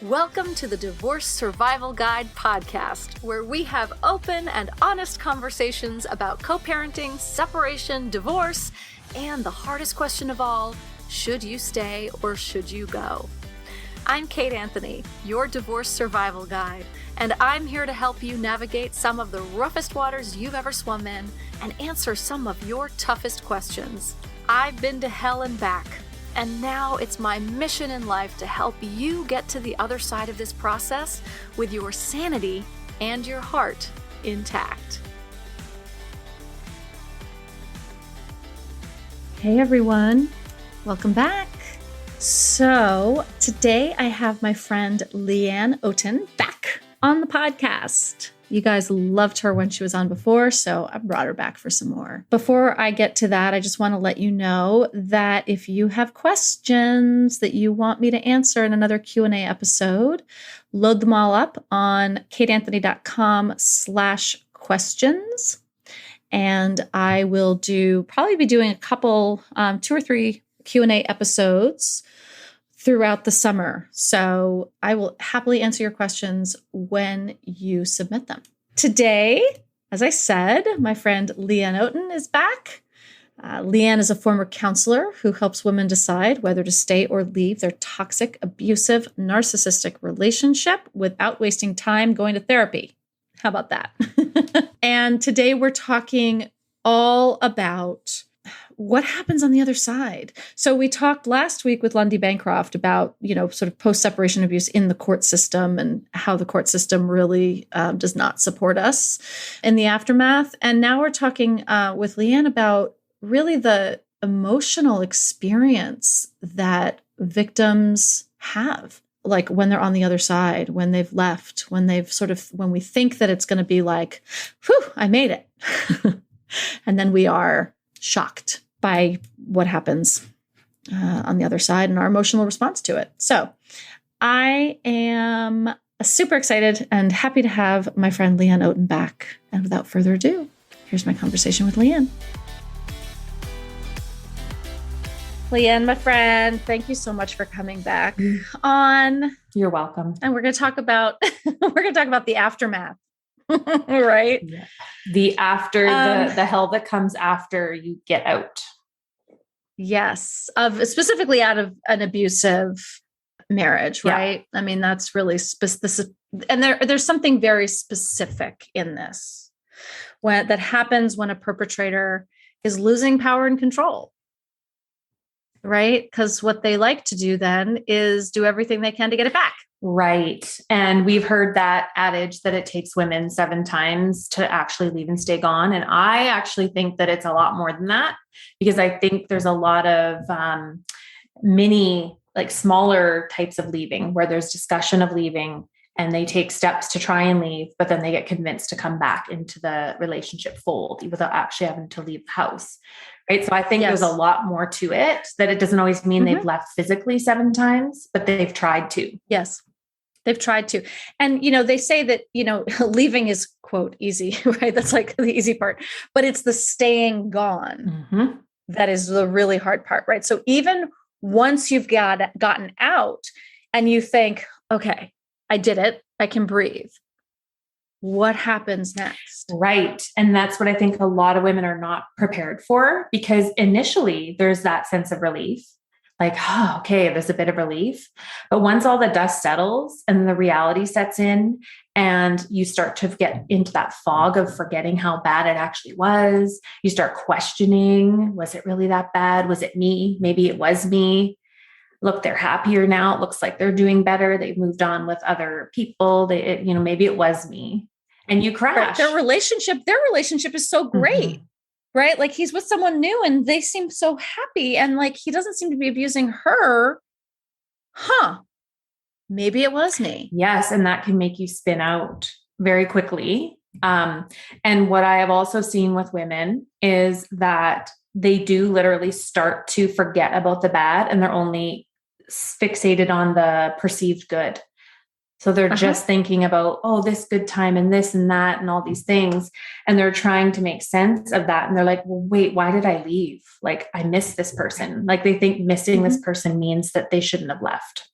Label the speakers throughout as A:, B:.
A: Welcome to the Divorce Survival Guide podcast, where we have open and honest conversations about co-parenting, separation, divorce, and the hardest question of all, should you stay or should you go? I'm Kate Anthony, your divorce survival guide, and I'm here to help you navigate some of the roughest waters you've ever swum in and answer some of your toughest questions. I've been to hell and back, and now it's my mission in life to help you get to the other side of this process with your sanity and your heart intact. Hey everyone, welcome back. So today I have my friend Leanne Oaten back on the podcast. You guys loved her when she was on before, so I brought her back for some more. Before I get to that, I just want to let you know that if you have questions that you want me to answer in another Q&A episode, load them all up on kateanthony.com/questions. And I will probably be doing a couple, 2 or 3 Q&A episodes throughout the summer. So I will happily answer your questions when you submit them. Today, as I said, my friend Leanne Oaten is back. Leanne is a former counselor who helps women decide whether to stay or leave their toxic, abusive, narcissistic relationship without wasting time going to therapy. How about that? And today we're talking all about what happens on the other side. So we talked last week with Lundy Bancroft about, sort of post-separation abuse in the court system and how the court system really does not support us in the aftermath. And now we're talking with Leanne about really the emotional experience that victims have, like when they're on the other side, when they've left, when we think that it's going to be like, whew, I made it. And then we are shocked by what happens on the other side and our emotional response to it. So I am super excited and happy to have my friend Leanne Oaten back. And without further ado, here's my conversation with Leanne. Leanne, my friend, thank you so much for coming back on.
B: You're welcome.
A: And we're going to talk about the aftermath. Right?
B: Yeah. The hell that comes after you get out.
A: Yes. Specifically out of an abusive marriage, right? Yeah. I mean, that's really specific. And there's something very specific in this that happens when a perpetrator is losing power and control. Right? Because what they like to do then is do everything they can to get it back.
B: Right. And we've heard that adage that it takes women 7 times to actually leave and stay gone. And I actually think that it's a lot more than that, because I think there's a lot of smaller types of leaving where there's discussion of leaving and they take steps to try and leave, but then they get convinced to come back into the relationship fold without actually having to leave the house. Right. So I think there's a lot more to it, that it doesn't always mean they've left physically 7 times, but they've tried to.
A: Yes. They've tried to. And, they say that, leaving is, quote, easy, right? That's like the easy part, but it's the staying gone that is the really hard part, right? So even once you've gotten out and you think, okay, I did it, I can breathe. What happens next?
B: Right. And that's what I think a lot of women are not prepared for, because initially there's that sense of relief. Like, oh, okay, there's a bit of relief. But once all the dust settles and the reality sets in and you start to get into that fog of forgetting how bad it actually was, you start questioning, was it really that bad? Was it me? Maybe it was me. Look, they're happier now. It looks like they're doing better. They've moved on with other people. Maybe it was me. And you crash.
A: Right. Their relationship is so great. Right? Like he's with someone new and they seem so happy and like he doesn't seem to be abusing her. Maybe it was me.
B: Yes. And that can make you spin out very quickly. And what I have also seen with women is that they do literally start to forget about the bad and they're only fixated on the perceived good. So they're just thinking about, this good time and this and that and all these things. And they're trying to make sense of that. And they're like, well, wait, why did I leave? Like, I miss this person. Like they think missing this person means that they shouldn't have left.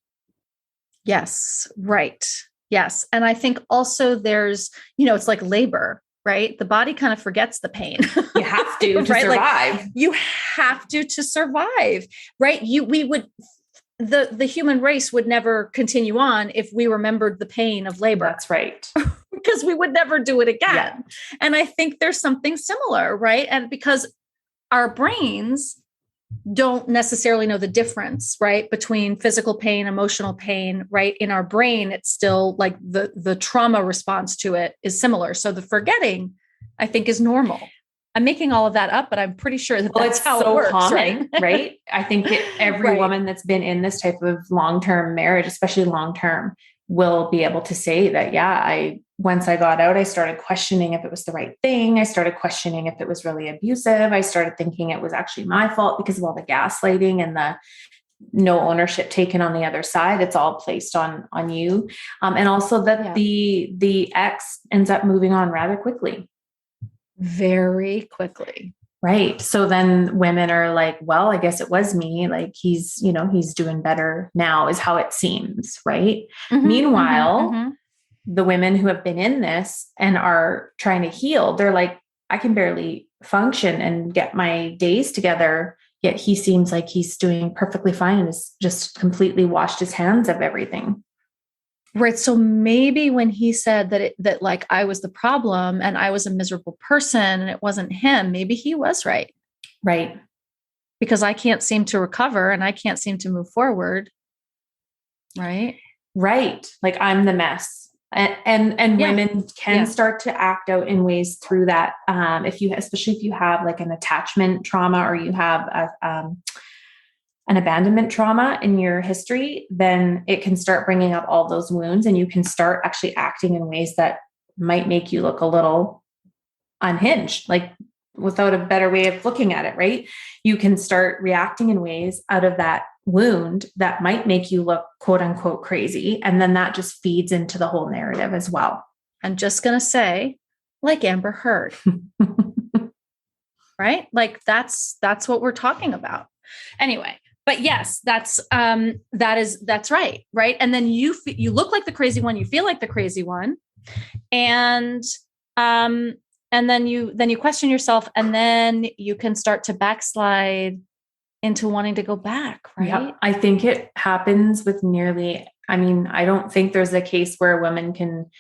A: Yes. Right. Yes. And I think also there's, it's like labor, right? The body kind of forgets the pain.
B: You have to
A: right?
B: survive.
A: Like you have to survive, right? The human race would never continue on if we remembered the pain of labor.
B: That's right.
A: Because we would never do it again.
B: Yeah.
A: And I think there's something similar, right? And because our brains don't necessarily know the difference, right, between physical pain, emotional pain, right? In our brain, it's still like the trauma response to it is similar. So the forgetting, I think, is normal. I'm making all of that up, but I'm pretty sure that's how it works,
B: common, right? I think every woman that's been in this type of long-term marriage, especially long-term, will be able to say that, once I got out, I started questioning if it was the right thing. I started questioning if it was really abusive. I started thinking it was actually my fault because of all the gaslighting and the no ownership taken on the other side. It's all placed on you. And also that the ex ends up moving on rather quickly.
A: Very quickly.
B: Right. So then women are like, well, I guess it was me. Like he's doing better now is how it seems. Right.
A: Mm-hmm,
B: Meanwhile, the women who have been in this and are trying to heal, they're like, I can barely function and get my days together. Yet he seems like he's doing perfectly fine and has just completely washed his hands of everything.
A: Right. So maybe when he said that like I was the problem and I was a miserable person and it wasn't him, maybe he was right.
B: Right.
A: Because I can't seem to recover and I can't seem to move forward. Right.
B: Right. Like I'm the mess. And women can start to act out in ways through that. Especially if you have like an attachment trauma or you have an abandonment trauma in your history, then it can start bringing up all those wounds and you can start actually acting in ways that might make you look a little unhinged, like without a better way of looking at it, right? You can start reacting in ways out of that wound that might make you look quote unquote crazy. And then that just feeds into the whole narrative as well.
A: I'm just going to say, like Amber Heard, right? Like that's what we're talking about. Anyway, but yes, that's right. Right. And then you look like the crazy one, you feel like the crazy one. And then you question yourself and then you can start to backslide into wanting to go back, right?
B: Yeah, I think it happens with I don't think there's a case where a woman can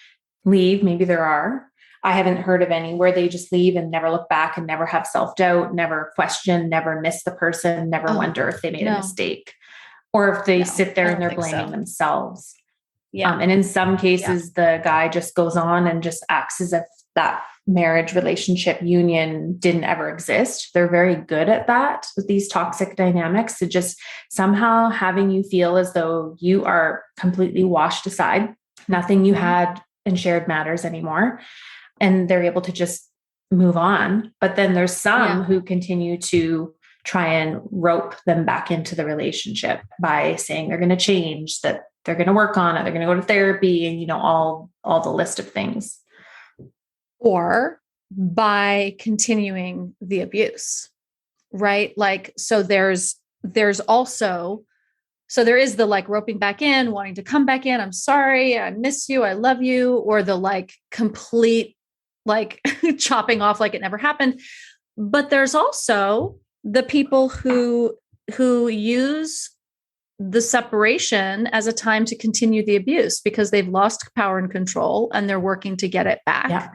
B: leave. Maybe there are. I haven't heard of any where they just leave and never look back and never have self-doubt, never question, never miss the person, never wonder if they made a mistake or if they sit there and they're blaming themselves. Yeah. And in some cases, the guy just goes on and just acts as if that marriage, relationship, union didn't ever exist. They're very good at that with these toxic dynamics, to just somehow having you feel as though you are completely washed aside. Nothing you had and shared matters anymore. And they're able to just move on. But then there's some who continue to try and rope them back into the relationship by saying they're going to change, that they're going to work on it, they're going to go to therapy, and all the list of things.
A: Or by continuing the abuse, right? Like, so there is the like roping back in, wanting to come back in. I'm sorry. I miss you. I love you. Or the like complete, like chopping off like it never happened. But there's also the people who use the separation as a time to continue the abuse because they've lost power and control and they're working to get it back. Yeah.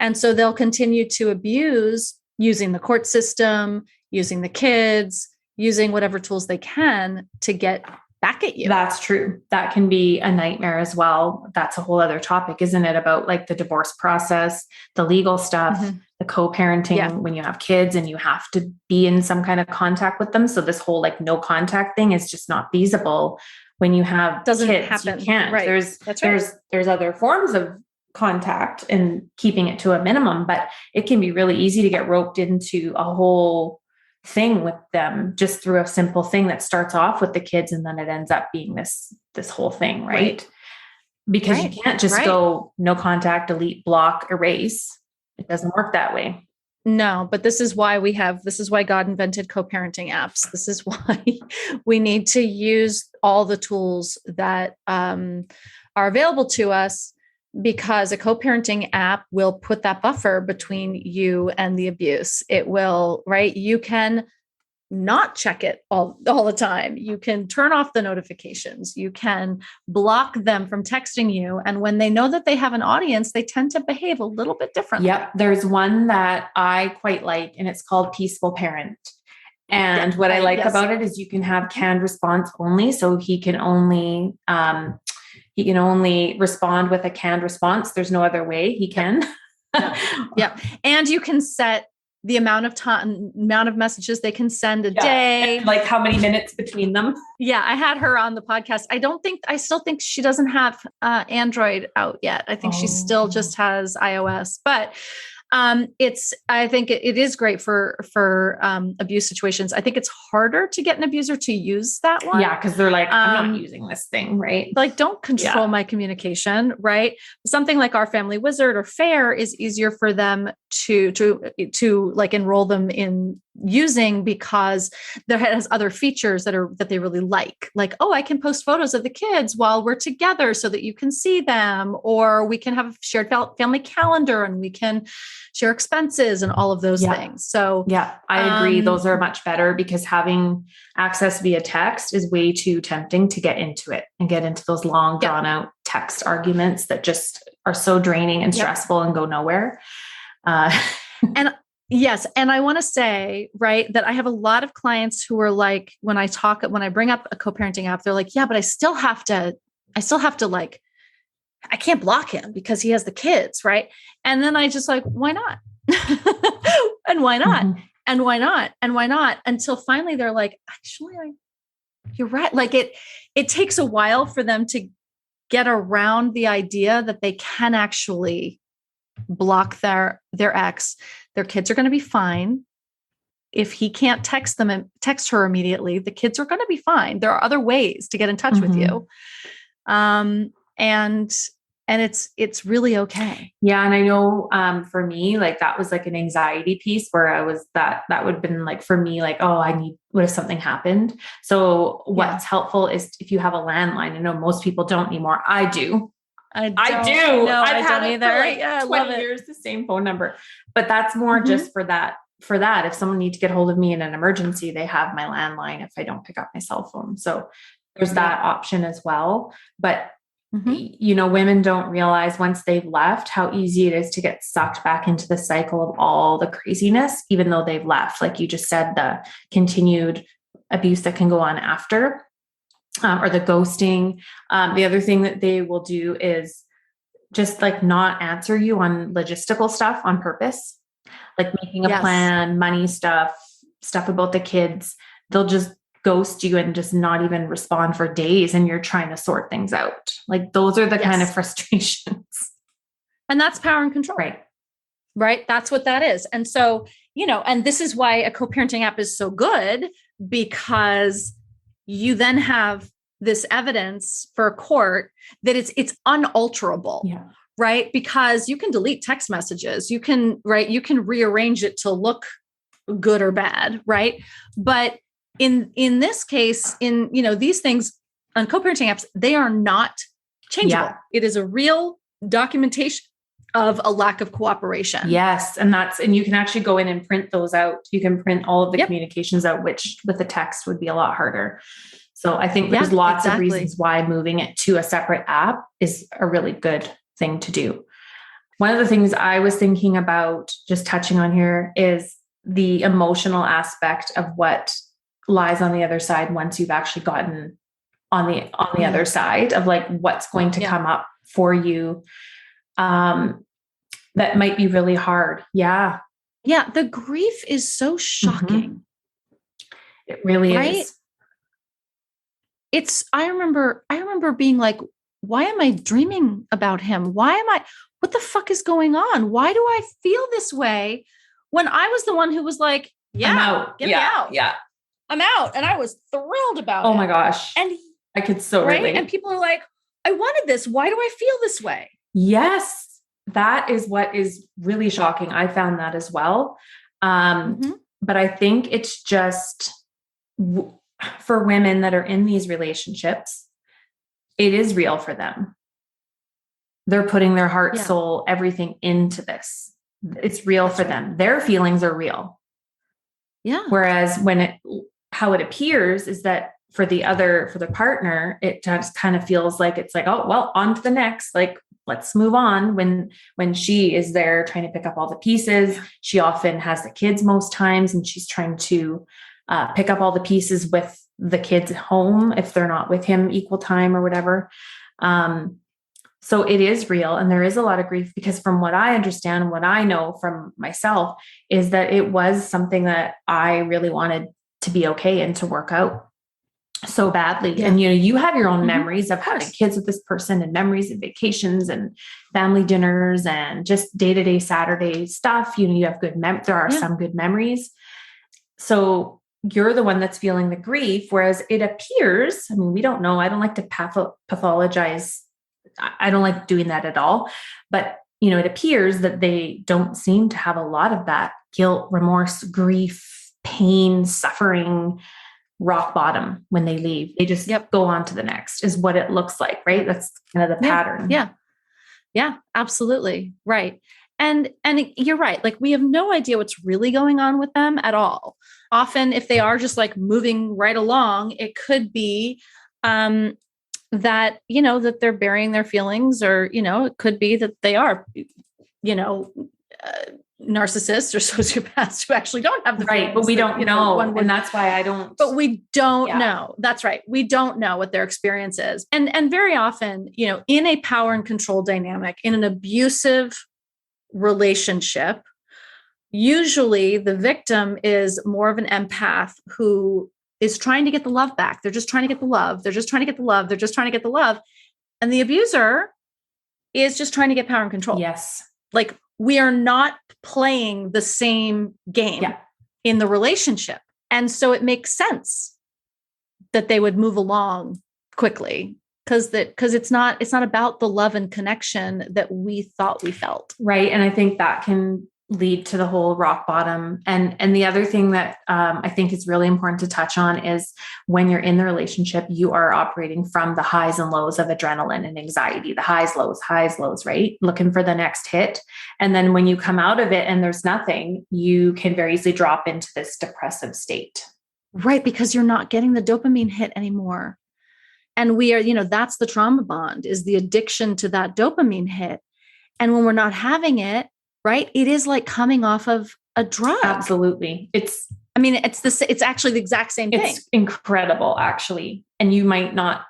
A: And so they'll continue to abuse using the court system, using the kids, using whatever tools they can to get back at you.
B: That's true. That can be a nightmare as well. That's a whole other topic, isn't it? About like the divorce process, the legal stuff, the co-parenting when you have kids and you have to be in some kind of contact with them. So this whole like no contact thing is just not feasible when you have
A: kids.
B: Happen. You can't.
A: Right.
B: There's other forms of contact and keeping it to a minimum, but it can be really easy to get roped into a whole thing with them just through a simple thing that starts off with the kids and then it ends up being this whole thing, right? Because you can't just go no contact, delete, block, erase. It doesn't work that way.
A: No, but this is why God invented co-parenting apps. This is why we need to use all the tools that are available to us, because a co-parenting app will put that buffer between you and the abuse. It will, right? You can not check it all the time. You can turn off the notifications. You can block them from texting you. And when they know that they have an audience, they tend to behave a little bit differently.
B: Yep. There's one that I quite like, and it's called Peaceful Parent. And what I like about it is you can have canned response only. So he can only respond with a canned response. There's no other way he can.
A: Yeah. And you can set the amount of messages they can send a day,
B: and like how many minutes between them.
A: Yeah. I had her on the podcast. I still think she doesn't have Android out yet. I think she still just has iOS, but I think it is great for abuse situations. I think it's harder to get an abuser to use that one.
B: Yeah. Cause they're like, I'm not using this thing. Right.
A: Like, don't control my communication. Right. Something like Our Family Wizard or Fair is easier for them to like enroll them in using, because there has other features that they really like, oh, I can post photos of the kids while we're together so that you can see them, or we can have a shared family calendar and we can share expenses and all of those things. So
B: I agree. Those are much better, because having access via text is way too tempting to get into it and get into those long drawn out text arguments that just are so draining and stressful and go nowhere.
A: And yes. And I want to say, right, that I have a lot of clients who are like, when I bring up a co-parenting app, they're like, yeah, but I still have to like, I can't block him because he has the kids. Right. And then I just like, why not? And why not? Mm-hmm. And why not? And why not? Until finally they're like, actually, you're right. Like it takes a while for them to get around the idea that they can actually block their ex. Their kids are going to be fine. If he can't text her immediately, the kids are going to be fine. There are other ways to get in touch with you. And it's really okay.
B: Yeah. And I know, for me, like that was like an anxiety piece where I was that would have been like, for me, like, oh, what if something happened? So what's helpful is if you have a landline. I know most people don't anymore. I do.
A: I do.
B: No,
A: I've had it
B: either. For like 20 years, the same phone number, but that's more just for that. If someone needs to get hold of me in an emergency, they have my landline if I don't pick up my cell phone. So there's that option as well. But women don't realize once they've left how easy it is to get sucked back into the cycle of all the craziness, even though they've left. Like you just said, the continued abuse that can go on after. Or the ghosting. The other thing that they will do is just like not answer you on logistical stuff on purpose, like making a plan, money stuff about the kids. They'll just ghost you and just not even respond for days. And you're trying to sort things out. Like those are the kind of frustrations.
A: And that's power and control. Right. That's what that is. And so, and this is why a co-parenting app is so good, because you then have this evidence for a court that it's unalterable, right? Because you can delete text messages, you can rearrange it to look good or bad, right? But in this case, these things on co-parenting apps, they are not changeable. Yeah. It is a real documentation of a lack of cooperation.
B: Yes. And you can actually go in and print those out. You can print all of the communications out, which with the text would be a lot harder. So I think there's lots of reasons why moving it to a separate app is a really good thing to do. One of the things I was thinking about just touching on here is the emotional aspect of what lies on the other side once you've actually gotten on the other side of like what's going to come up for you. That might be really hard. Yeah.
A: Yeah. The grief is so shocking.
B: It really is.
A: I remember being like, why am I dreaming about him? What the fuck is going on? Why do I feel this way when I was the one who was like, get me out. Yeah. I'm out. And I was thrilled about it.
B: Oh my gosh.
A: And
B: I could so relate.
A: And people are like, I wanted this. Why do I feel this way?
B: Yes. that is what is really shocking. I found that as well.
A: Mm-hmm.
B: But I think it's just for women that are in these relationships, it is real for them. They're putting their heart, soul, everything into this. It's real for them. Their feelings are real.
A: Yeah.
B: Whereas how it appears is that for the partner, it just kind of feels like it's like, oh, well, on to the next, like, let's move on. When she is there trying to pick up all the pieces, she often has the kids most times, and she's trying to pick up all the pieces with the kids at home if they're not with him equal time or whatever. So it is real. And there is a lot of grief, because from what I understand, what I know from myself is that it was something that I really wanted to be okay and to work out so badly. Yeah. And, you have your own memories of having kids with this person, and memories of vacations and family dinners and just day-to-day Saturday stuff. You have good there are some good memories. So you're the one that's feeling the grief, whereas it appears, I mean, we don't know. I don't like to pathologize. I don't like doing that at all, but it appears that they don't seem to have a lot of that guilt, remorse, grief, pain, suffering, rock bottom when they leave. They just go on to the next, is what it looks like, right? That's kind of the pattern.
A: Yeah, absolutely. Right. And you're right. Like, we have no idea what's really going on with them at all. Often, if they are just like moving right along, it could be, that, that they're burying their feelings, or, it could be that they are, narcissists or sociopaths who actually don't have the
B: right, but we don't know, and that's why I don't.
A: But we don't know. That's right. We don't know what their experience is, and very often, in a power and control dynamic, in an abusive relationship, usually the victim is more of an empath who is trying to get the love back. They're just trying to get the love. They're just trying to get the love. They're just trying to get the love. And the abuser is just trying to get power and control.
B: Yes.
A: Like, we are not playing the same game in the relationship. And so it makes sense that they would move along quickly, because it's not about the love and connection that we thought we felt.
B: Right. And I think that can lead to the whole rock bottom. And the other thing that I think is really important to touch on is, when you're in the relationship, you are operating from the highs and lows of adrenaline and anxiety, the highs, lows, right? Looking for the next hit. And then when you come out of it and there's nothing, you can very easily drop into this depressive state.
A: Right. Because you're not getting the dopamine hit anymore. And we are, that's the trauma bond, is the addiction to that dopamine hit. And when we're not having it, right, it is like coming off of a drug.
B: Absolutely. It's
A: actually the exact same thing.
B: It's incredible, actually. And you might not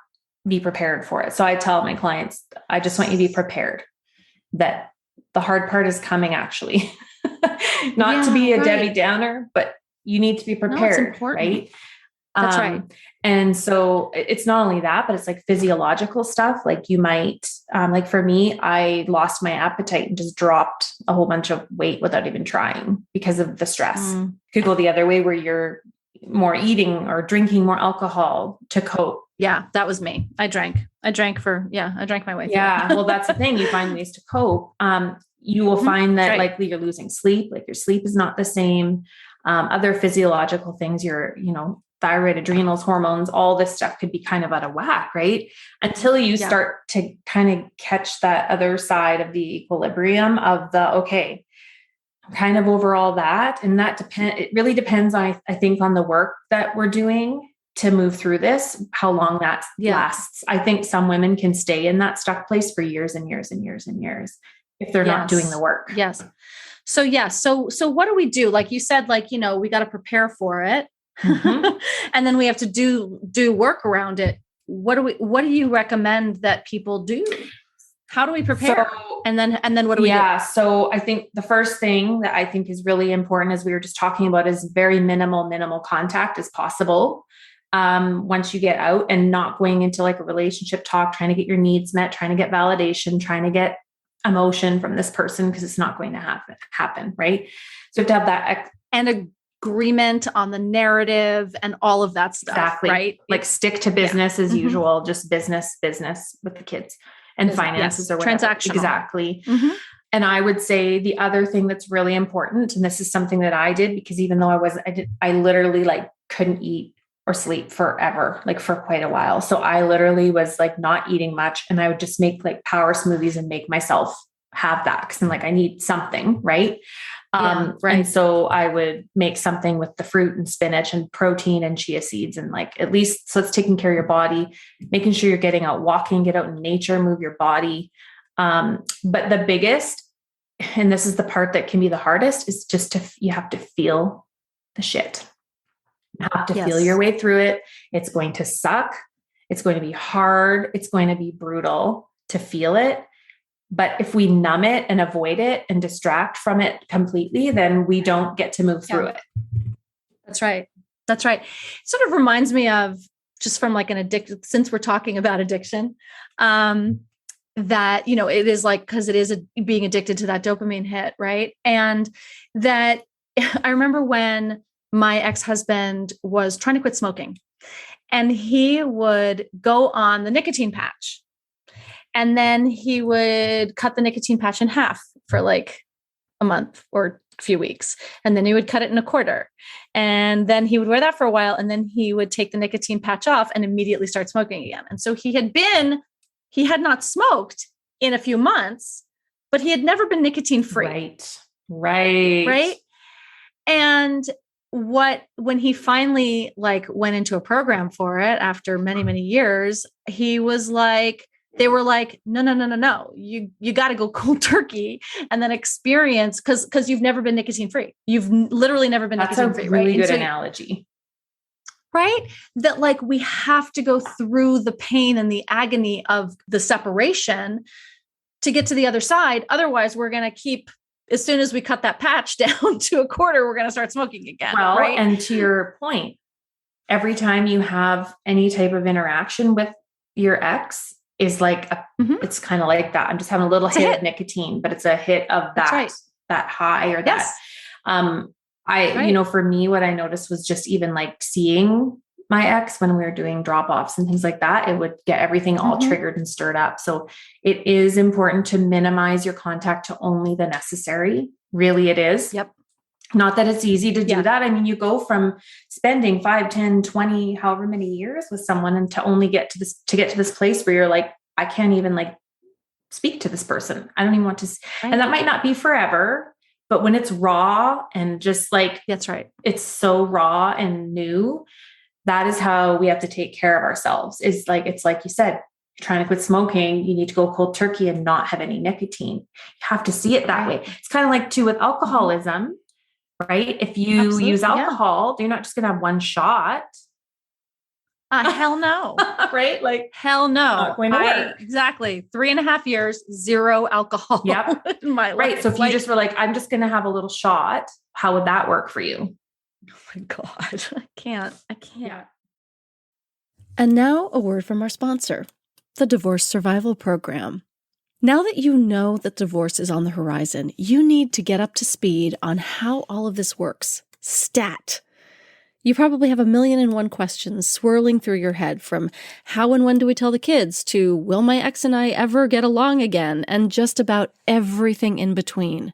B: be prepared for it. So I tell my clients, I just want you to be prepared that the hard part is coming, actually. Not to be a Debbie Downer, but you need to be prepared, right?
A: That's right.
B: And so it's not only that, but it's like physiological stuff. Like, you might, like for me, I lost my appetite and just dropped a whole bunch of weight without even trying, because of the stress. Could go the other way, where you're more eating or drinking more alcohol to cope.
A: Yeah, that was me. I drank my way through.
B: Yeah. Well, that's the thing. You find ways to cope. You will find that likely you're losing sleep. Like, your sleep is not the same. Other physiological things, thyroid, adrenals, hormones, all this stuff could be kind of out of whack, right? Until you start to kind of catch that other side of the equilibrium of I'm kind of over all that. And it really depends on, I think, on the work that we're doing to move through this, how long that lasts. I think some women can stay in that stuck place for years and years and years and years if they're not doing the work.
A: Yes. So what do we do? Like you said, we got to prepare for it. And then we have to do work around it. What do you recommend that people do? How do we prepare? And then what do we do?
B: Yeah. So I think the first thing that I think is really important, as we were just talking about, is very minimal contact as possible. Once you get out, and not going into like a relationship talk, trying to get your needs met, trying to get validation, trying to get emotion from this person, because it's not going to happen. Right. So you have to have that
A: and agreement on the narrative and all of that stuff.
B: Exactly.
A: Right.
B: Like, stick to business as usual, just business with the kids, and finances or whatever.
A: Transactional.
B: Exactly. And I would say the other thing that's really important, and this is something that I did, because even though I literally like couldn't eat or sleep forever, like for quite a while. So I literally was like not eating much, and I would just make like power smoothies and make myself have that. Cause I'm like, I need something. Right.
A: Right.
B: And so I would make something with the fruit and spinach and protein and chia seeds, and like, at least, so it's taking care of your body, making sure you're getting out walking, get out in nature, move your body. But the biggest, and this is the part that can be the hardest, is just you have to feel the shit. You have to feel your way through it. It's going to suck. It's going to be hard. It's going to be brutal to feel it. But if we numb it and avoid it and distract from it completely, then we don't get to move through it.
A: That's right. That's right. It sort of reminds me of, just from like an addiction, since we're talking about addiction, that, it is like, because it is being addicted to that dopamine hit, right? And that I remember when my ex-husband was trying to quit smoking, and he would go on the nicotine patch. And then he would cut the nicotine patch in half for like a month or a few weeks. And then he would cut it in a quarter. And then he would wear that for a while. And then he would take the nicotine patch off and immediately start smoking again. And so he had not smoked in a few months, but he had never been nicotine free.
B: Right.
A: And when he finally like went into a program for it after many, many years, he was like, they were like, no. You got to go cold turkey and then experience, because you've never been nicotine free. You've literally never been nicotine free.
B: That's a really
A: good
B: analogy.
A: Right? That like, we have to go through the pain and the agony of the separation to get to the other side. Otherwise, we're going to keep, as soon as we cut that patch down to a quarter, we're going to start smoking again.
B: Well,
A: right?
B: And to your point, every time you have any type of interaction with your ex, is like, it's kind of like that. I'm just having a little hit of nicotine, but it's a hit of that high or that. For me, what I noticed was just even like seeing my ex when we were doing drop-offs and things like that, it would get everything all triggered and stirred up. So it is important to minimize your contact to only the necessary. Really, it is.
A: Yep.
B: Not that it's easy to do that. I mean, you go from spending 5, 10, 20, however many years with someone, and to only get to this place where you're like, I can't even like speak to this person. I don't even want to. Right. And that might not be forever, but when it's raw and just like,
A: that's right.
B: It's so raw and new. That is how we have to take care of ourselves. It's like you said, you're trying to quit smoking. You need to go cold turkey and not have any nicotine. You have to see it that way. It's kind of like too with alcoholism. Right? If you use alcohol, you're not just going to have one shot.
A: Hell no.
B: Right? Like,
A: hell no.
B: Not going to work.
A: Exactly. 3.5 years, zero alcohol in my life.
B: Right. So if you just were like, I'm just going to have a little shot, how would that work for you?
A: Oh my God. I can't.
B: Yeah.
C: And now a word from our sponsor, the Divorce Survival Program. Now that you know that divorce is on the horizon, you need to get up to speed on how all of this works. Stat. You probably have 1,000,001 questions swirling through your head, from how and when do we tell the kids to will my ex and I ever get along again, and just about everything in between.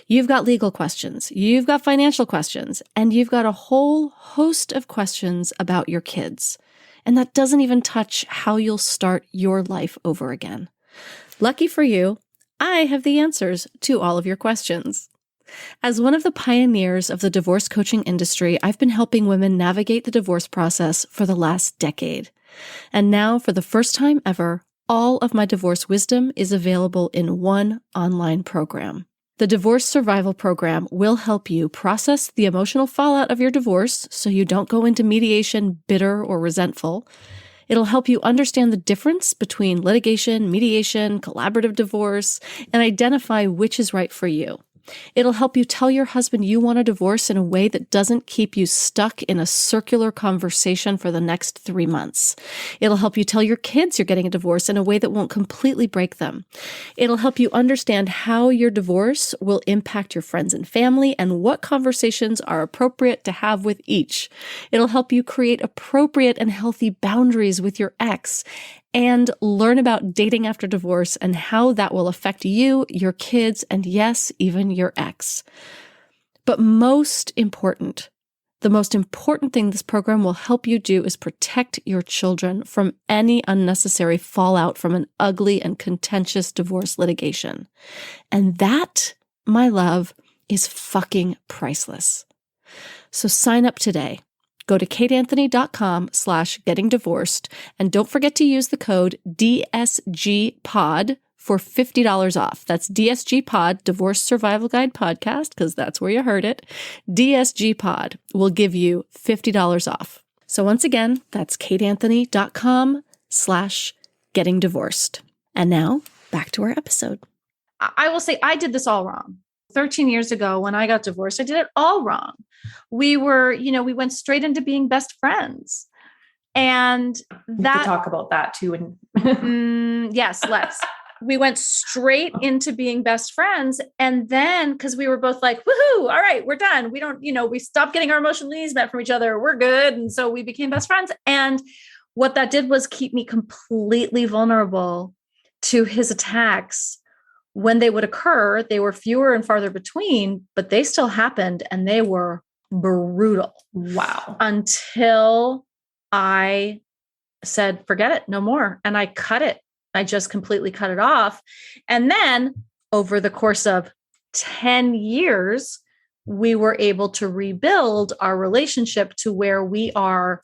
C: You've got legal questions, you've got financial questions, and you've got a whole host of questions about your kids. And that doesn't even touch how you'll start your life over again. Lucky for you, I have the answers to all of your questions. As one of the pioneers of the divorce coaching industry, I've been helping women navigate the divorce process for the last decade. And now, for the first time ever, all of my divorce wisdom is available in one online program. The Divorce Survival Program will help you process the emotional fallout of your divorce so you don't go into mediation bitter or resentful. It'll help you understand the difference between litigation, mediation, collaborative divorce, and identify which is right for you. It'll help you tell your husband you want a divorce in a way that doesn't keep you stuck in a circular conversation for the next 3 months. It'll help you tell your kids you're getting a divorce in a way that won't completely break them. It'll help you understand how your divorce will impact your friends and family and what conversations are appropriate to have with each. It'll help you create appropriate and healthy boundaries with your ex. and learn about dating after divorce and how that will affect you, your kids, and yes, even your ex. But most important, the most important thing this program will help you do is protect your children from any unnecessary fallout from an ugly and contentious divorce litigation. And that, my love, is fucking priceless. So sign up today. Go to kateanthony.com/gettingdivorced and don't forget to use the code DSGPOD for $50 off. That's DSGPOD, Divorce Survival Guide Podcast, because that's where you heard it. DSGPOD will give you $50 off. So once again, that's kateanthony.com/gettingdivorced. And now back to our episode.
A: I will say I did this all wrong. 13 years ago, when I got divorced, I did it all wrong. We went straight into being best friends. And
B: We could talk about that too.
A: Yes, let's. We went straight into being best friends. And then, because we were both like, woohoo, all right, we're done. We don't, we stopped getting our emotional needs met from each other. We're good. And so we became best friends. And what that did was keep me completely vulnerable to his attacks. When they would occur, they were fewer and farther between, but they still happened and they were brutal.
B: Wow.
A: Until I said, forget it, no more. And I cut it. I just completely cut it off. And then over the course of 10 years, we were able to rebuild our relationship to where we are.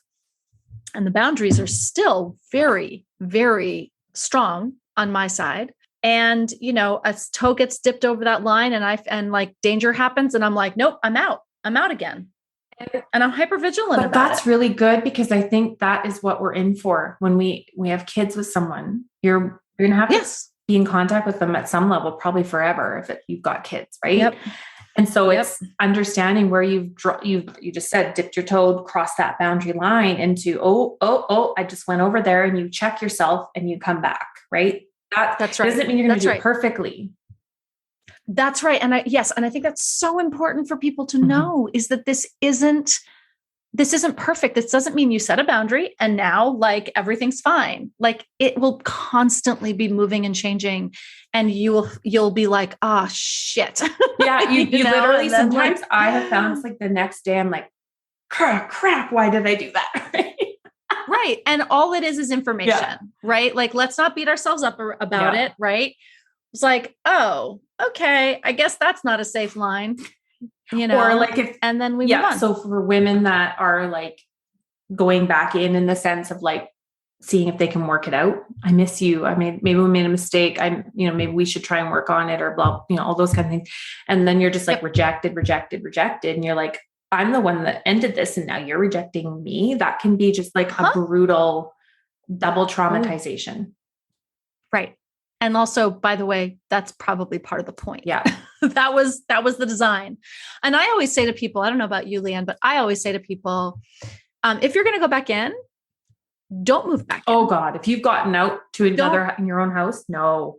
A: And the boundaries are still very, very strong on my side. And, a toe gets dipped over that line and like danger happens. And I'm like, nope, I'm out again. And I'm hypervigilant about
B: that's
A: it.
B: really good, because I think that is what we're in for. When we have kids with someone, you're going to have to be in contact with them at some level, probably forever if you've got kids. Right.
A: Yep.
B: And so it's understanding where you just said, dipped your toe, crossed that boundary line into, I just went over there, and you check yourself and you come back. Right.
A: That's right.
B: Doesn't mean you're going to do it perfectly.
A: That's right. And I think that's so important for people to know, is that this isn't perfect. This doesn't mean you set a boundary and now like everything's fine. Like it will constantly be moving and changing, and you'll be like, oh shit.
B: Yeah. You literally, sometimes
A: like,
B: I have found it's like the next day I'm like, crap, why did I do that?
A: Right. And all it is information, right? Like, let's not beat ourselves up about it. Right. It's like, oh, okay, I guess that's not a safe line,
B: or like
A: and then we move on.
B: So for women that are like going back in the sense of like seeing if they can work it out. I miss you. I mean, maybe we made a mistake. Maybe we should try and work on it, or blah, all those kind of things. And then you're just like rejected. And you're like, I'm the one that ended this, and now you're rejecting me. That can be just like a brutal double traumatization.
A: Right. And also, by the way, that's probably part of the point.
B: Yeah.
A: that was the design. And I always say to people, I don't know about you, Leanne, but I always say to people, if you're going to go back in, don't move back in.
B: Oh God. If you've gotten out to another in your own house, no.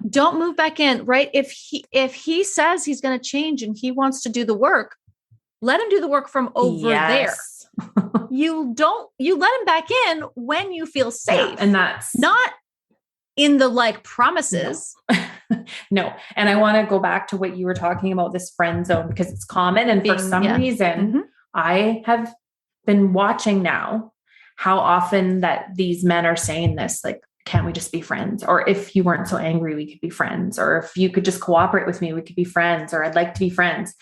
A: Don't move back in. Right. If he says he's going to change and he wants to do the work, let him do the work from over there. You let him back in when you feel safe.
B: Yeah, and that's
A: not in the like promises.
B: No. And I want to go back to what you were talking about, this friend zone, because it's common. And for some reason, I have been watching now how often that these men are saying this, like, can't we just be friends? Or if you weren't so angry, we could be friends. Or if you could just cooperate with me, we could be friends. Or I'd like to be friends.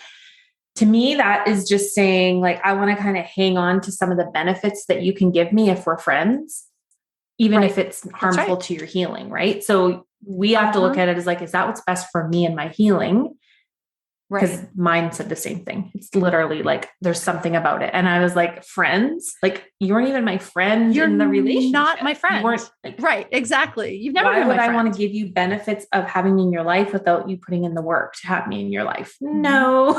B: To me, that is just saying, like, I want to kind of hang on to some of the benefits that you can give me if we're friends, even if it's harmful to your healing. Right. So we have to look at it as like, is that what's best for me and my healing? Because mine said the same thing. It's literally like, there's something about it. And I was like, friends, like you weren't even my friend. You're in the relationship.
A: Not my friend.
B: You weren't, like,
A: right. Exactly. You've never
B: why
A: been my
B: would I
A: friend.
B: want to give you benefits of having me in your life without you putting in the work to have me in your life? No.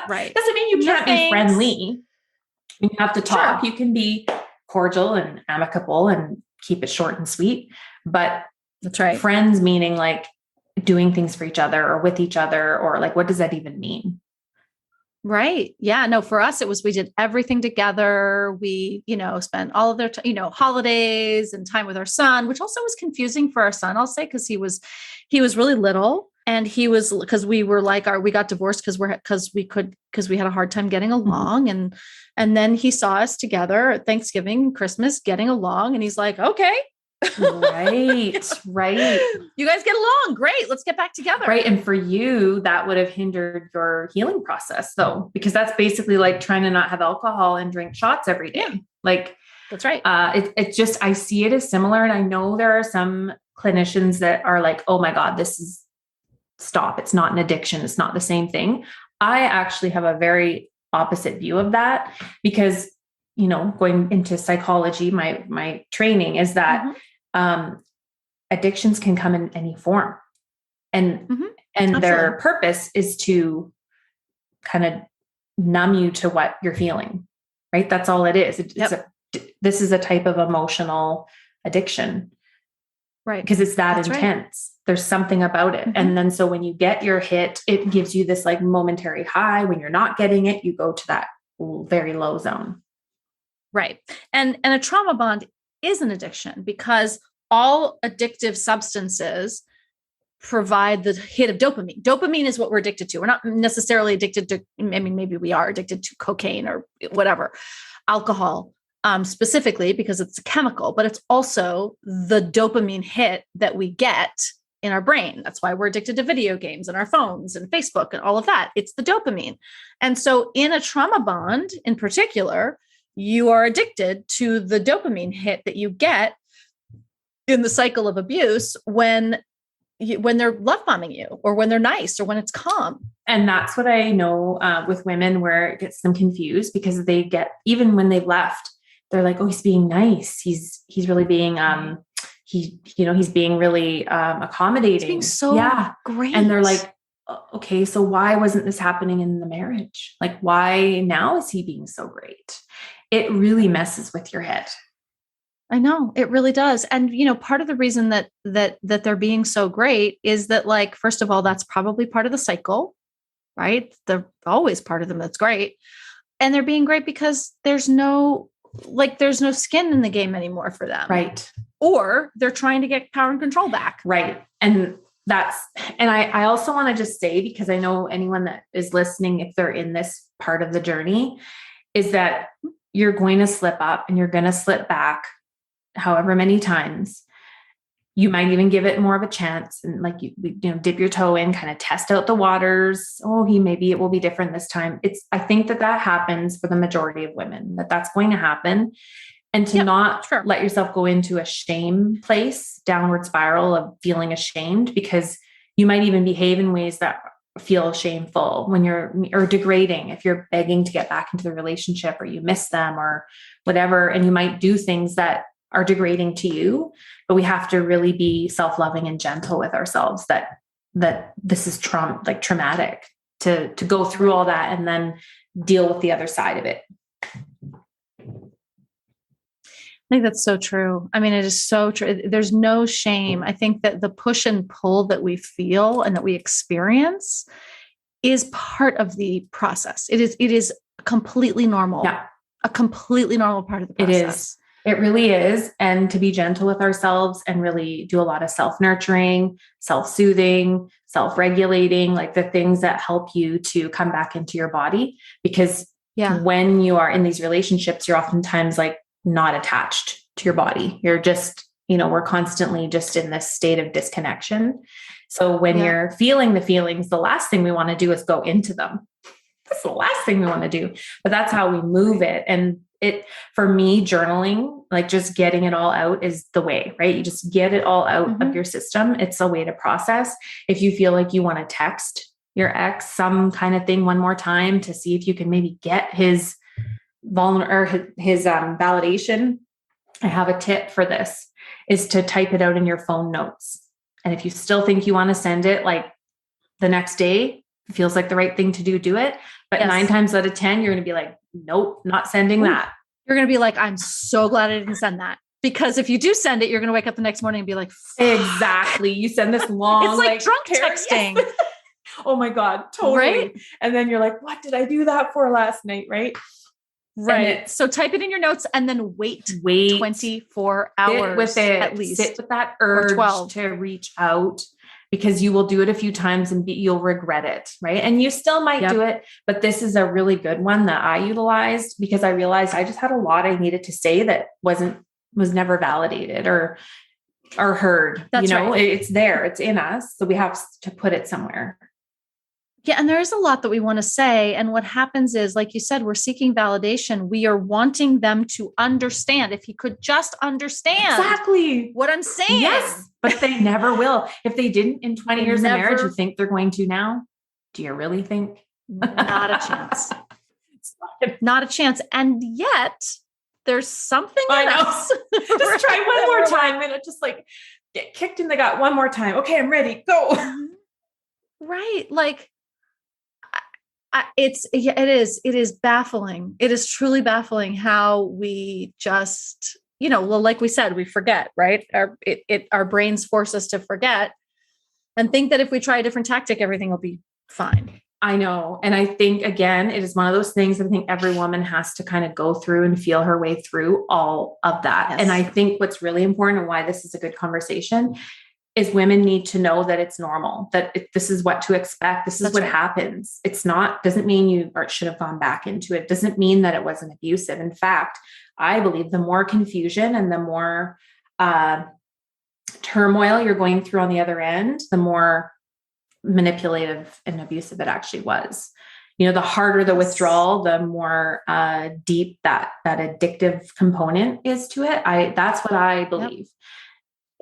A: Right.
B: Doesn't mean you can't be friendly. You have to talk. Sure. You can be cordial and amicable and keep it short and sweet, but
A: that's right.
B: Friends meaning like doing things for each other or with each other, or like, what does that even mean?
A: Right. Yeah. No, for us, we did everything together. We, spent all of their, holidays and time with our son, which also was confusing for our son, I'll say, because he was really little, and because we were like, we got divorced because we had a hard time getting along. And then he saw us together at Thanksgiving, Christmas, getting along. And he's like, okay.
B: Right.
A: You guys get along. Great. Let's get back together.
B: Right. And for you, that would have hindered your healing process though, because that's basically like trying to not have alcohol and drink shots every day.
A: Yeah.
B: Like,
A: that's right.
B: It's just, I see it as similar. And I know there are some clinicians that are like, oh my God, stop. It's not an addiction. It's not the same thing. I actually have a very opposite view of that because, going into psychology, my training is that, addictions can come in any form, and their purpose is to kind of numb you to what you're feeling, right? That's all it is. This is a type of emotional addiction,
A: right?
B: Because it's that intense. Right. There's something about it. And then, so when you get your hit, it gives you this like momentary high. When you're not getting it, you go to that very low zone.
A: Right. And a trauma bond is an addiction because all addictive substances provide the hit of dopamine. Dopamine is what we're addicted to. We're not necessarily addicted to, maybe we are addicted to cocaine or whatever, alcohol, specifically because it's a chemical, but it's also the dopamine hit that we get in our brain. That's why we're addicted to video games and our phones and Facebook and all of that. It's the dopamine. And so in a trauma bond in particular, you are addicted to the dopamine hit that you get in the cycle of abuse when they're love bombing you or when they're nice or when it's calm.
B: And that's what I know with women where it gets them confused because they get, even when they've left, they're like, oh, he's being nice. He's really being, he's being really accommodating. He's
A: being so great.
B: And they're like, okay, so why wasn't this happening in the marriage? Like, why now is he being so great? It really messes with your head.
A: I know it really does. And, part of the reason that they're being so great is that, like, first of all, that's probably part of the cycle, right? They're always part of them. That's great. And they're being great because there's no skin in the game anymore for them.
B: Right.
A: Or they're trying to get power and control back.
B: Right. And I also want to just say, because I know anyone that is listening, if they're in this part of the journey, is that you're going to slip up and you're going to slip back however many times. You might even give it more of a chance and you dip your toe in, kind of test out the waters. Oh, maybe it will be different this time. I think that happens for the majority of women, that's going to happen. And to not let yourself go into a shame place, downward spiral of feeling ashamed, because you might even behave in ways that feel shameful or degrading if you're begging to get back into the relationship or you miss them or whatever. And you might do things that are degrading to you, but we have to really be self-loving and gentle with ourselves that this is traumatic to go through all that and then deal with the other side of it.
A: I think that's so true. I mean, it is so true. There's no shame. I think that the push and pull that we feel and that we experience is part of the process. It is completely normal. Yeah. A completely normal part of the process.
B: It is. It really is. And to be gentle with ourselves and really do a lot of self-nurturing, self-soothing, self-regulating, like the things that help you to come back into your body. Because when you are in these relationships, you're oftentimes not attached to your body. You're just, we're constantly just in this state of disconnection. So when you're feeling the feelings, the last thing we want to do is go into them. That's the last thing we want to do, but that's how we move it. And for me, journaling, just getting it all out is the way, right? You just get it all out of your system. It's a way to process. If you feel like you want to text your ex some kind of thing one more time to see if you can maybe get his validation, I have a tip for this, is to type it out in your phone notes. And if you still think you want to send it the next day, it feels like the right thing to do it. But 9 times out of 10, you're going to be like, nope, not sending that.
A: You're going to be like, I'm so glad I didn't send that. Because if you do send it, you're going to wake up the next morning and be like,
B: exactly. You send this long,
A: it's like drunk texting.
B: Oh my God, totally.
A: Right?
B: And then you're like, what did I do that for last night? Right.
A: Right. So type it in your notes and then wait 24 hours
B: sit with it,
A: at least.
B: Sit with that urge to reach out, because you will do it a few times and you'll regret it. Right. And you still might do it, but this is a really good one that I utilized because I realized I just had a lot I needed to say that was never validated or heard.
A: That's
B: right. It's there, it's in us. So we have to put it somewhere.
A: Yeah. And there is a lot that we want to say. And what happens is, like you said, we're seeking validation. We are wanting them to understand. If he could just understand
B: exactly
A: what I'm saying.
B: Yes, but they never will. If they didn't in 20 years of marriage, you think they're going to now? Do you really think?
A: Not a chance. Not a chance. And yet there's something else.
B: Just try one more time and just like get kicked in the gut one more time. Okay, I'm ready. Go.
A: Right. Like, it is baffling. It is truly baffling how we just, like we said, we forget, right? Our brains force us to forget and think that if we try a different tactic, everything will be fine.
B: I know. And I think, again, it is one of those things I think every woman has to kind of go through and feel her way through all of that. Yes. And I think what's really important and why this is a good conversation is women need to know that it's normal, that this is what to expect. This is what happens. It's not, doesn't mean you should have gone back into it. Doesn't mean that it wasn't abusive. In fact, I believe the more confusion and the more turmoil you're going through on the other end, the more manipulative and abusive it actually was. The harder the withdrawal, the more deep that addictive component is to it. That's what I believe. Yep.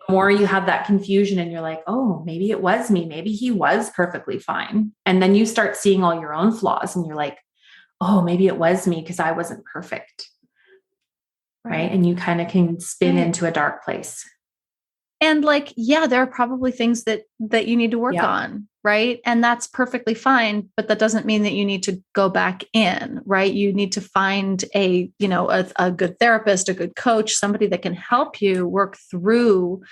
B: The more you have that confusion and you're like, oh, maybe it was me. Maybe he was perfectly fine. And then you start seeing all your own flaws and you're like, oh, maybe it was me because I wasn't perfect. Right. And you kind of can spin into a dark place.
A: And there are probably things that you need to work on. Right. And that's perfectly fine. But that doesn't mean that you need to go back in. Right. You need to find a good therapist, a good coach, somebody that can help you work through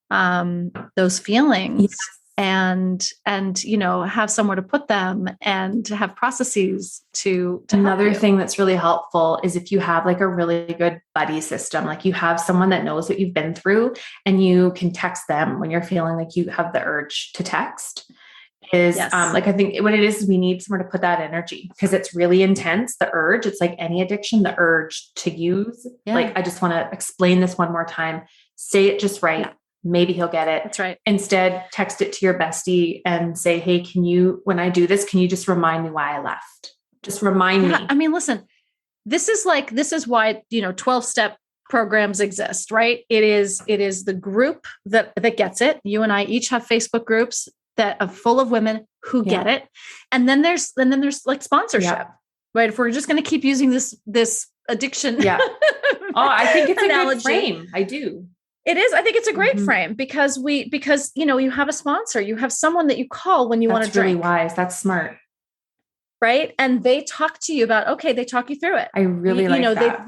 A: those feelings. Yes. And have somewhere to put them and to have processes to
B: another thing that's really helpful is if you have like a really good buddy system, like you have someone that knows what you've been through and you can text them when you're feeling like you have the urge to text. I think what it is we need somewhere to put that energy because it's really intense. The urge, it's like any addiction, the urge to use. Yeah. Like, I just want to explain this one more time. Say it just right. Yeah. Maybe he'll get it.
A: That's right.
B: Instead, text it to your bestie and say, hey, when I do this, can you just remind me why I left? Just remind me.
A: I mean, listen, this is why, 12-step programs exist, right? It is the group that gets it. You and I each have Facebook groups that are full of women who get it. And then there's like sponsorship, right? If we're just going to keep using this addiction.
B: Yeah. Oh, I think it's analogy. A good frame. I do.
A: It is. I think it's a great frame because you have a sponsor, you have someone that you call when you want to drink.
B: That's really wise. That's smart.
A: Right. And they talk to you about, they talk you through it.
B: I really like that.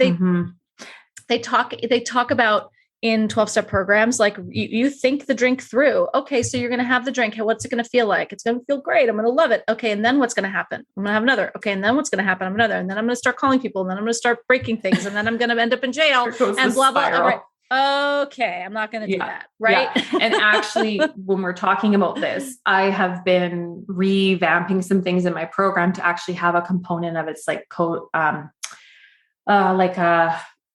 A: They talk about in 12-step programs, like you think the drink through. Okay. So you're going to have the drink. What's it going to feel like? It's going to feel great. I'm going to love it. Okay. And then what's going to happen? I'm going to have another. Okay. And then what's going to happen? I'm another. And then I'm going to start calling people. And then I'm going to start breaking things. And then I'm going to end up in jail and blah, blah, blah. Right. Okay, I'm not going to do that. Right.
B: Yeah. And actually, when we're talking about this, I have been revamping some things in my program to actually have a component of it's like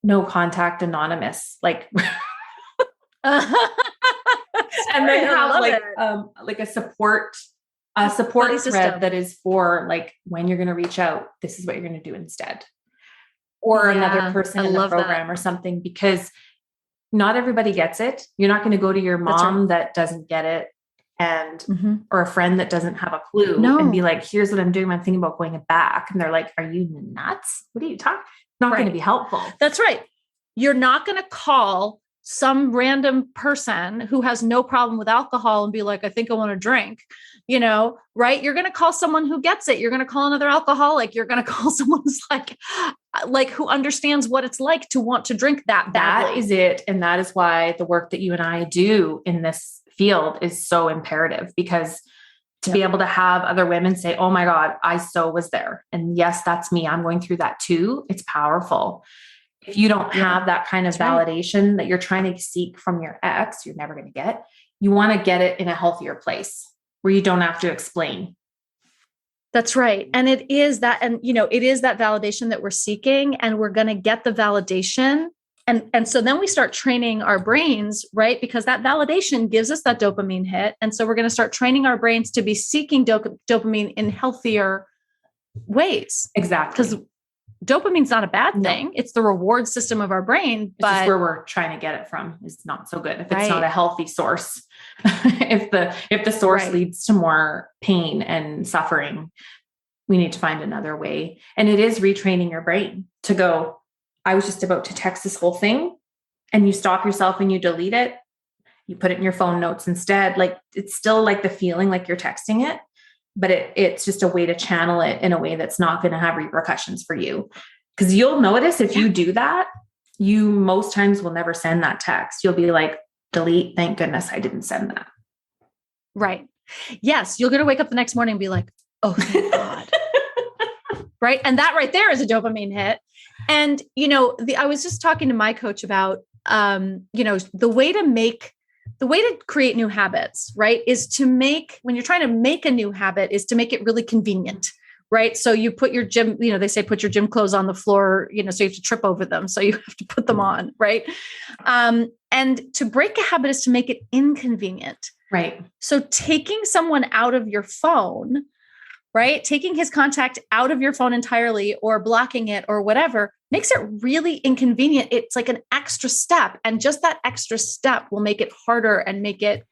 B: no contact anonymous, like, and then have like a support thread that is for like, when you're going to reach out, this is what you're going to do instead. Or another person in the program or something, because not everybody gets it. You're not going to go to your mom that doesn't get it and, or a friend that doesn't have a clue and be like, here's what I'm doing. I'm thinking about going back. And they're like, are you nuts? What are you talking? Not going to be helpful.
A: That's right. You're not going to call some random person who has no problem with alcohol and be like, I think I want to drink, right? You're going to call someone who gets it. You're going to call another alcoholic. You're going to call someone who's like who understands what it's like to want to drink that badly.
B: That is it. And that is why the work that you and I do in this field is so imperative, because to be able to have other women say, oh my God, I so was there. And yes, that's me. I'm going through that too. It's powerful. If you don't have that kind of validation that you're trying to seek from your ex, you're never going to get. You want to get it in a healthier place where you don't have to explain.
A: That's right. And it is that, and it is that validation that we're seeking, and we're going to get the validation. And so then we start training our brains, right? Because that validation gives us that dopamine hit. And so we're going to start training our brains to be seeking dopamine in healthier ways.
B: Exactly.
A: Because dopamine's not a bad thing. It's the reward system of our brain, but
B: it's just where we're trying to get it from is not so good. If it's not a healthy source, if the source leads to more pain and suffering, we need to find another way. And it is retraining your brain to go, I was just about to text this whole thing, and you stop yourself and you delete it. You put it in your phone notes instead. Like, it's still like the feeling like you're texting it, but it's just a way to channel it in a way that's not going to have repercussions for you. Because you'll notice if you do that, you most times will never send that text. You'll be like, delete. Thank goodness I didn't send that.
A: Right. Yes. You're going to wake up the next morning and be like, oh, thank God. Right. And that right there is a dopamine hit. And, I was just talking to my coach about, the way to create new habits, right, is to make, when you're trying to make a new habit, is to make it really convenient, right? So you put your gym, they say, put your gym clothes on the floor, so you have to trip over them. So you have to put them on, right? And to break a habit is to make it inconvenient.
B: Right.
A: So taking someone out of your phone, right? Taking his contact out of your phone entirely, or blocking it, or whatever, makes it really inconvenient. It's like an extra step. And just that extra step will make it harder and make it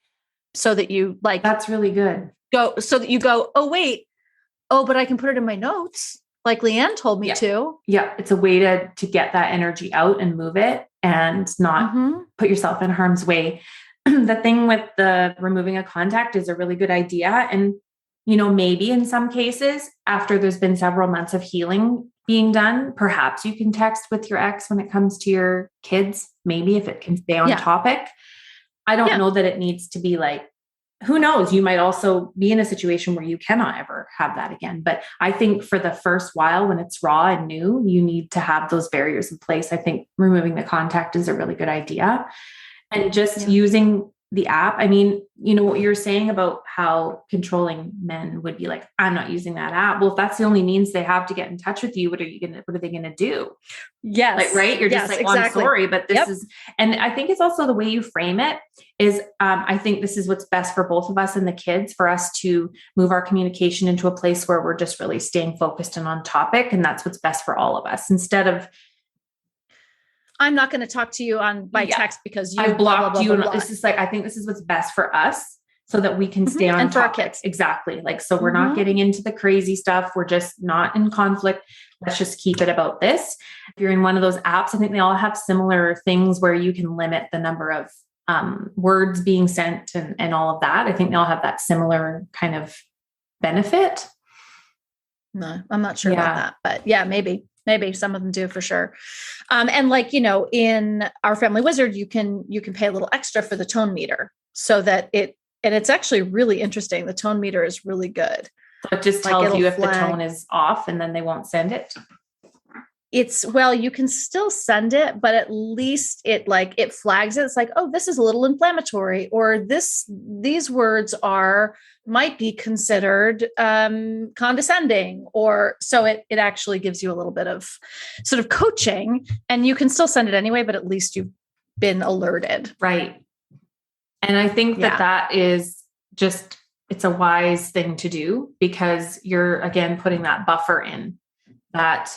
A: so that you
B: that's really good.
A: So that you go, oh, wait. Oh, but I can put it in my notes, like Leanne told me to.
B: Yeah. It's a way to get that energy out and move it and not put yourself in harm's way. The thing with the removing a contact is a really good idea. And maybe in some cases, after there's been several months of healing being done, perhaps you can text with your ex when it comes to your kids, maybe if it can stay on topic. I don't know that it needs to be like, who knows? You might also be in a situation where you cannot ever have that again. But I think for the first while, when it's raw and new, you need to have those barriers in place. I think removing the contact is a really good idea. And just using the app. I mean, what you're saying about how controlling men would be like, I'm not using that app. Well, if that's the only means they have to get in touch with you, what are they going to do?
A: Yes.
B: Right. You're just like, well, I'm sorry, but this is, and I think it's also the way you frame it is, I think this is what's best for both of us and the kids, for us to move our communication into a place where we're just really staying focused and on topic. And that's what's best for all of us, instead of,
A: I'm not going to talk to you by text because
B: I blocked you. And this is like, I think this is what's best for us so that we can stay on
A: and
B: topic.
A: for our kids.
B: Exactly. Like, so we're not getting into the crazy stuff. We're just not in conflict. Let's just keep it about this. If you're in one of those apps, I think they all have similar things where you can limit the number of words being sent and all of that. I think they all have that similar kind of benefit.
A: No, I'm not sure about that, but yeah, maybe some of them do for sure. And in our Family Wizard, you can pay a little extra for the tone meter so that it's actually really interesting. The tone meter is really good.
B: So it just tells you if the tone is off, and then they won't send it.
A: You can still send it, but at least it flags it. It's like, oh, this is a little inflammatory, or these words might be considered condescending, or so it actually gives you a little bit of sort of coaching, and you can still send it anyway, but at least you've been alerted.
B: Right. And I think that is just, it's a wise thing to do, because you're again putting that buffer in that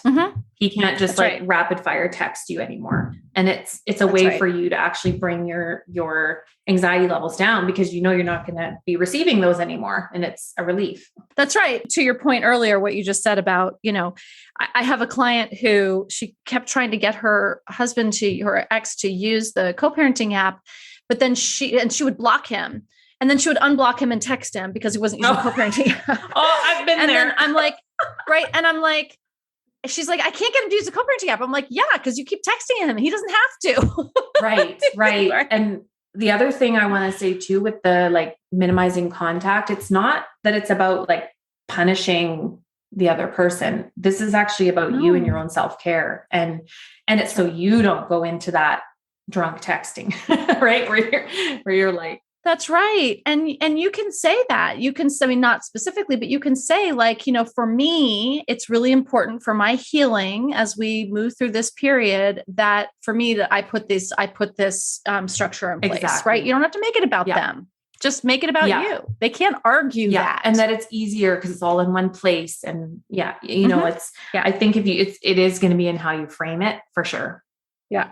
B: he can't just rapid fire text you anymore. And it's a way for you to actually bring your anxiety levels down, because you're not going to be receiving those anymore. And it's a relief.
A: That's right. To your point earlier, what you just said about, I have a client who she kept trying to get her ex to use the co-parenting app, but then she would block him. And then she would unblock him and text him because he wasn't using co-parenting app.
B: Oh, I've been there.
A: And then I'm like, right. And I'm like, she's like, I can't get him to use the co-parenting app. I'm like, yeah, because you keep texting him. He doesn't have to.
B: Right. And the other thing I want to say too, with the like minimizing contact, it's not that it's about like punishing the other person. This is actually about you and your own self-care. And it's so you don't go into that drunk texting, right? Where you're like,
A: that's right. And you can say that. You can, I mean, not specifically, but you can say like, for me, it's really important for my healing as we move through this period that for me that I put this structure in place, right? You don't have to make it about them. Just make it about you. They can't argue that.
B: And that it's easier because it's all in one place. And it's, I think it is going to be in how you frame it for sure.
A: Yeah.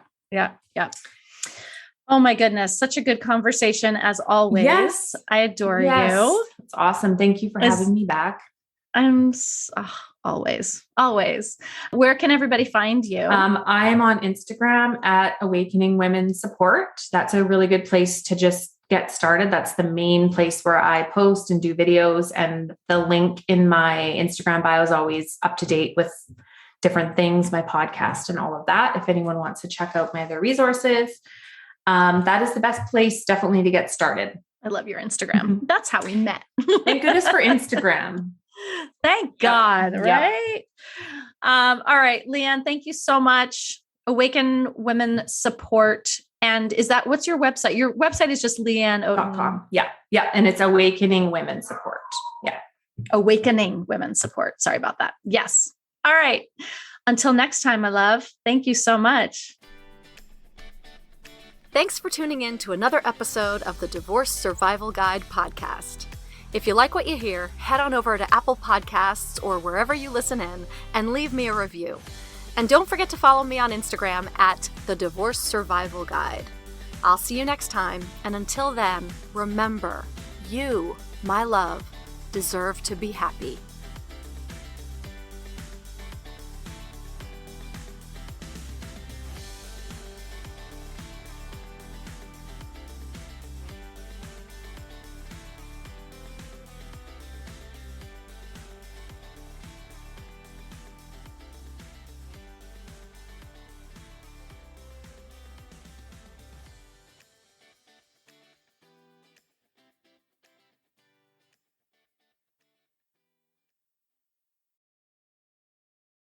A: Oh my goodness. Such a good conversation as always.
B: Yes.
A: I adore you.
B: It's awesome. Thank you for having me back.
A: Always. Where can everybody find you?
B: I am on Instagram at Awakening Women Support. That's a really good place to just get started. That's the main place where I post and do videos, and the link in my Instagram bio is always up to date with different things, my podcast and all of that. If anyone wants to check out my other resources, that is the best place definitely to get started.
A: I love your Instagram. That's how we met.
B: Thank goodness for Instagram.
A: Thank God. Right. All right, Leanne, thank you so much. Awaken Women Support. And what's your website? Your website is just Leanne Oaten.
B: Yeah. And it's Awakening Women Support. Yeah.
A: Awakening Women Support. Sorry about that. Yes. All right. Until next time, my love. Thank you so much.
C: Thanks for tuning in to another episode of the Divorce Survival Guide podcast. If you like what you hear, head on over to Apple Podcasts or wherever you listen in and leave me a review. And don't forget to follow me on Instagram at the Divorce Survival Guide. I'll see you next time. And until then, remember, you, my love, deserve to be happy.